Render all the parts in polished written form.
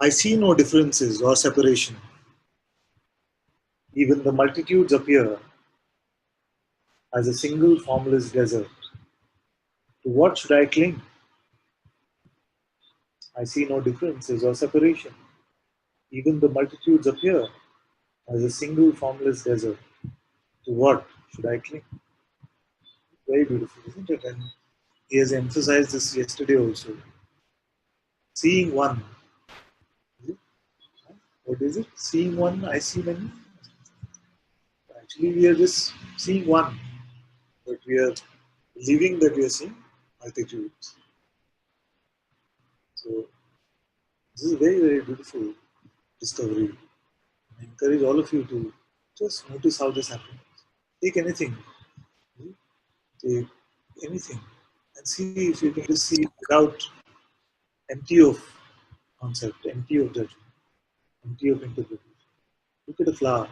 I see no differences or separation. Even the multitudes appear as a single formless desert. To what should I cling? I see no differences or separation. Even the multitudes appear as a single formless desert. To what should I cling? Very beautiful, isn't it? And he has emphasized this yesterday also. Seeing one. What is it? Seeing one, I see many. Actually, we are just seeing one, but we are believing that we are seeing multitudes. So, this is a very, very beautiful discovery. I encourage all of you to just notice how this happens. Take anything, take anything, and see if you can just see it without empty of concept, empty of judgment, empty of interpretation. Look at a flower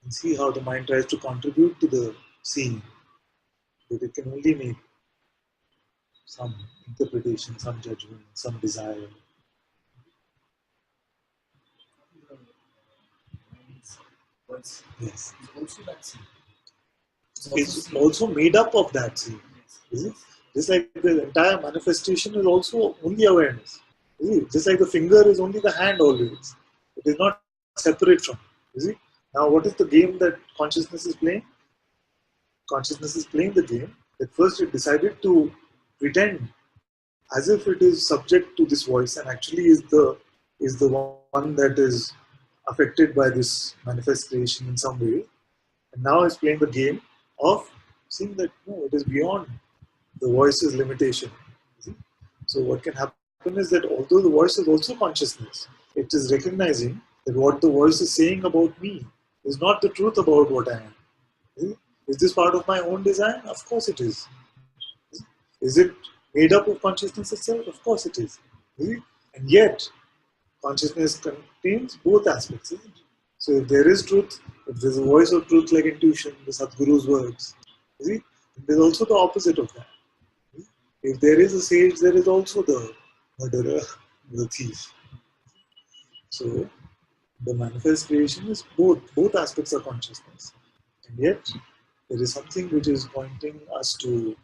and see how the mind tries to contribute to the seeing, but it can only make some interpretation, some judgment, some desire. Yes. It's also made up of that seeing. Is it? Just like the entire manifestation is also only awareness. Is it? Just like the finger is only the hand always. It is not separate from. Is it? Now, what is the game that consciousness is playing? Consciousness is playing the game that first it decided to pretend as if it is subject to this voice and actually is the one that is affected by this manifestation in some way. And now it's playing the game of seeing that no, it is beyond the voice's limitation. So what can happen is that although the voice is also consciousness, it is recognizing that what the voice is saying about me is not the truth about what I am. Is this part of my own design? Of course it is. Is it made up of consciousness itself? Of course it is. And yet, consciousness contains both aspects, isn't it? So if there is truth, if there's a voice of truth like intuition, the Sadhguru's words, there's also the opposite of that. If there is a sage, there is also the murderer, the thief. So the manifest creation is both aspects of consciousness. And yet, there is something which is pointing us to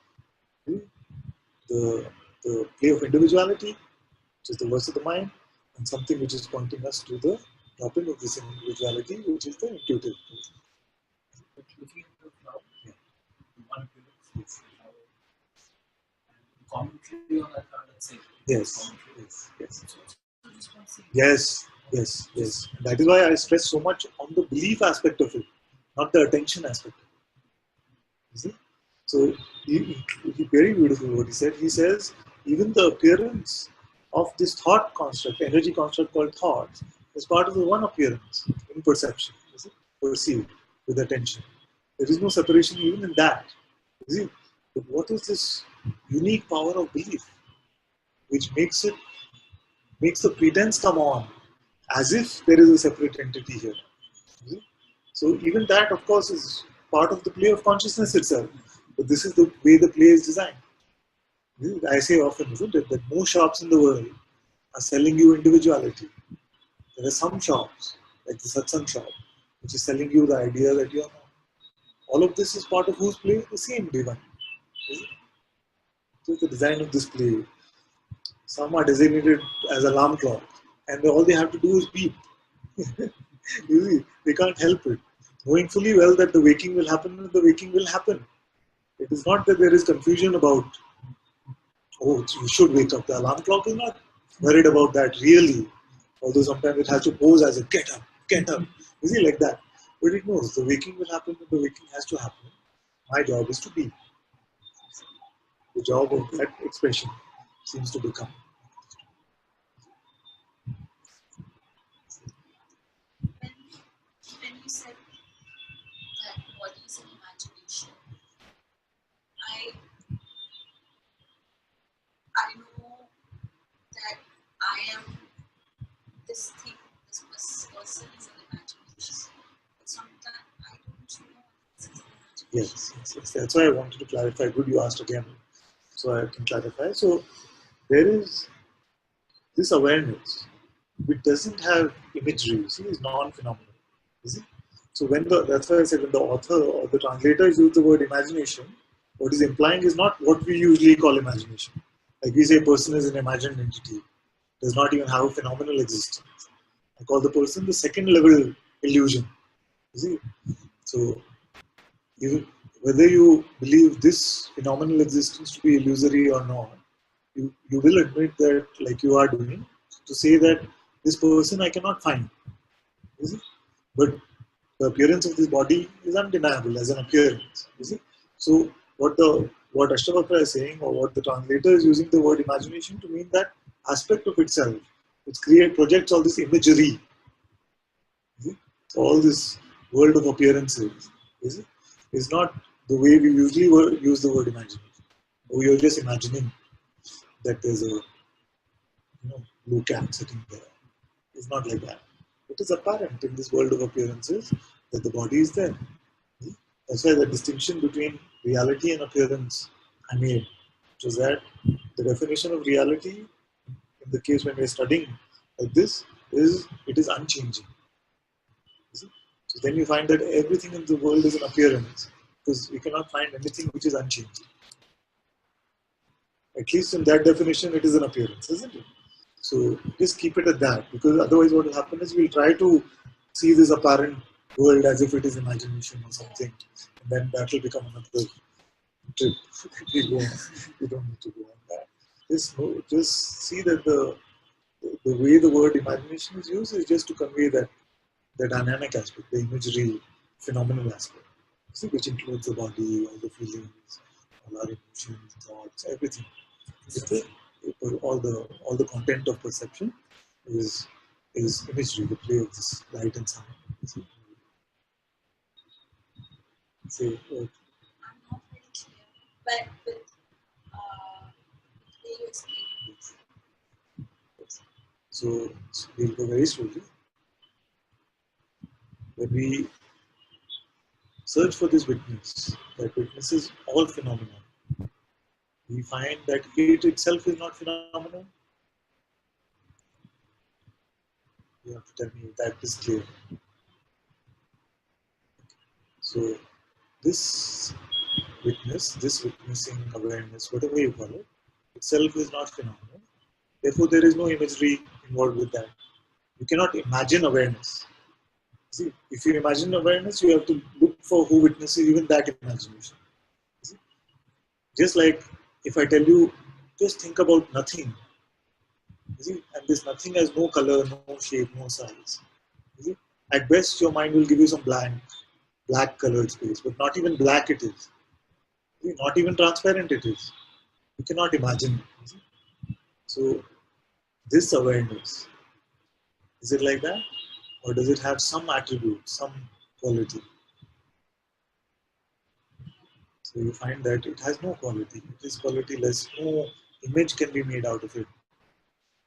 the play of individuality, which is the voice of the mind, and something which is pointing us to the dropping of this individuality, which is the intuitive. But looking at the cloud, the one appearance, and commentary on that cloud, let's say. Yes. That is why I stress so much on the belief aspect of it, not the attention aspect. You see? So he very beautiful what he said. He says even the appearance of this thought construct, energy construct called thought, is part of the one appearance in perception, is it? Perceived with attention. There is no separation even in that. Is it? But what is this unique power of belief, which makes the pretense come on as if there is a separate entity here. So even that, of course, is part of the play of consciousness itself. But this is the way the play is designed. I say often, isn't it, that no shops in the world are selling you individuality. There are some shops, like the Satsang shop, which is selling you the idea that you are not. All of this is part of whose play? The same divine. So the design of this play. Some are designated as alarm clock, and all they have to do is beep. You see, they can't help it. Knowing fully well that the waking will happen, the waking will happen. It is not that there is confusion about, oh, you should wake up. The alarm clock is not worried about that really. Although sometimes it has to pose as a get up. You see, like that. But it knows the waking will happen and the waking has to happen. My job is to be. The job of that expression seems to become. When you said that body is an imagination, I know that I am this thing, this person is an imagination. But sometimes I don't know this is an imagination. Yes. That's why I wanted to clarify. Good, you asked again, so I can clarify. So there is this awareness, it doesn't have imagery, you see, it's non-phenomenal. Is it? So that's why I said when the author or the translators use the word imagination, what is implying is not what we usually call imagination. Like we say a person is an imagined entity, does not even have a phenomenal existence. I call the person the second level illusion. You see? So whether you believe this phenomenal existence to be illusory or not, you will admit that, like you are doing, to say that this person I cannot find. You see? But the appearance of this body is undeniable as an appearance. You see? So what Ashtavakra is saying, or what the translator is using the word imagination to mean that aspect of itself, which projects all this imagery. You see? So all this world of appearances, you see, is not the way we usually use the word imagination. Or you're just imagining that there's a blue cat sitting there. It's not like that. It is apparent in this world of appearances that the body is there. That's why the distinction between reality and appearance I made, which is that the definition of reality, in the case when we're studying like this, is it is unchanging. So then you find that everything in the world is an appearance, because we cannot find anything which is unchanging. At least in that definition, it is an appearance, isn't it? So just keep it at that, because otherwise what will happen is we'll try to see this apparent world as if it is imagination or something, and then that will become another trip. We don't need to go on that. Just see that the way the word imagination is used is just to convey that the dynamic aspect, the imagery, phenomenal aspect, see, which includes the body, all the feelings, all our emotions, thoughts, everything. All the content of perception is imagery, the play of this light and sound. See? Say, I'm not very clear, but with the way you explain. yes. So we'll go very slowly. When we search for this witness, that witnesses all phenomena, we find that it itself is not phenomenal. You have to tell me if that is clear. So this witness, this witnessing awareness, whatever you call it, itself is not phenomenal. Therefore, there is no imagery involved with that. You cannot imagine awareness. See, if you imagine awareness, you have to look for who witnesses even that imagination. See? Just like if I tell you, just think about nothing. See? And this nothing has no color, no shape, no size. See? At best, your mind will give you some black colored space, but not even black it is. See? Not even transparent it is. You cannot imagine. See? So this awareness, is it like that? Or does it have some attribute, some quality? So you find that it has no quality. It is qualityless. No image can be made out of it.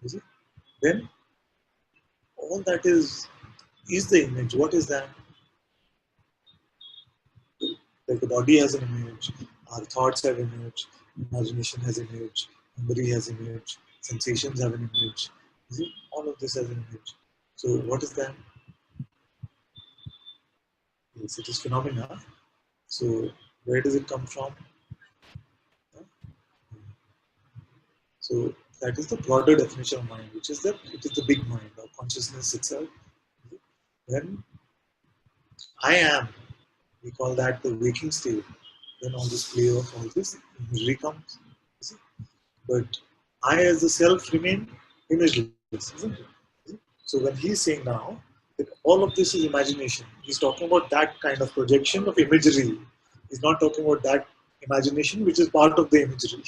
You see? Then all that is the image. What is that? Like the body has an image, our thoughts have an image, imagination has an image, memory has an image, sensations have an image. You see? All of this has an image. So what is that? Yes, it is phenomena. So where does it come from? So that is the broader definition of mind, which is that it is the big mind or consciousness itself. When I am, we call that the waking state. Then all this play of all this imagery comes. But I as the self remain imageless, isn't it? So when he's saying now that all of this is imagination, he's talking about that kind of projection of imagery. He's not talking about that imagination which is part of the imagery.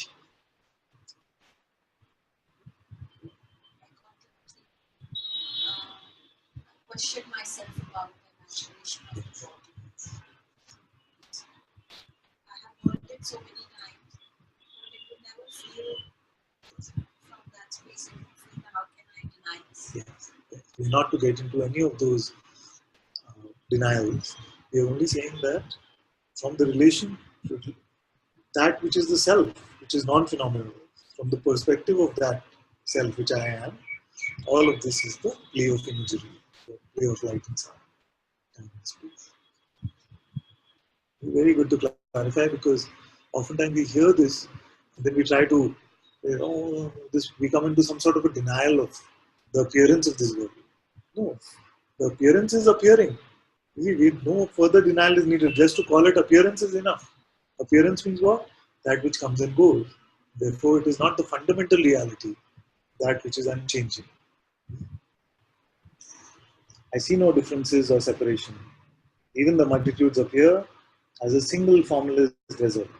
Question myself about the imagination of the body. I have heard it so many times, but it would never feel from that space. It would feel, how can I deny this? Yes. Not to get into any of those denials. We are only saying that from the relation to that which is the self, which is non-phenomenal, from the perspective of that self which I am, all of this is the play of imagery, the play of light and sound, time and space. Very good to clarify, because oftentimes we hear this and then we try to, we come into some sort of a denial of the appearance of this world. No, the appearance is appearing. No further denial is needed. Just to call it appearance is enough. Appearance means what? That which comes and goes. Therefore, it is not the fundamental reality, that which is unchanging. I see no differences or separation. Even the multitudes appear as a single formless desert.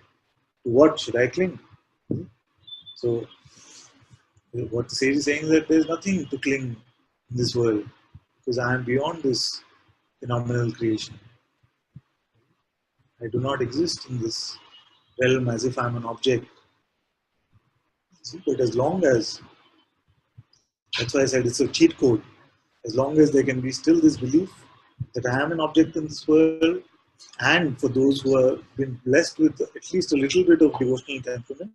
To what should I cling? So, what the sage is saying is that there is nothing to cling in this world, because I am beyond this phenomenal creation. I do not exist in this realm as if I am an object. But as long as, that's why I said it's a cheat code, as long as there can be still this belief that I am an object in this world, and for those who have been blessed with at least a little bit of devotional temperament,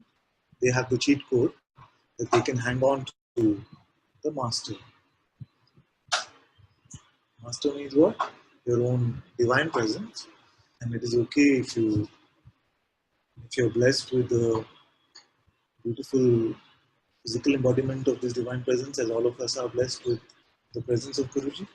they have the cheat code that they can hang on to the master. Master means what? Your own divine presence. And it is okay if you're blessed with the beautiful physical embodiment of this divine presence, as all of us are blessed with the presence of Guruji.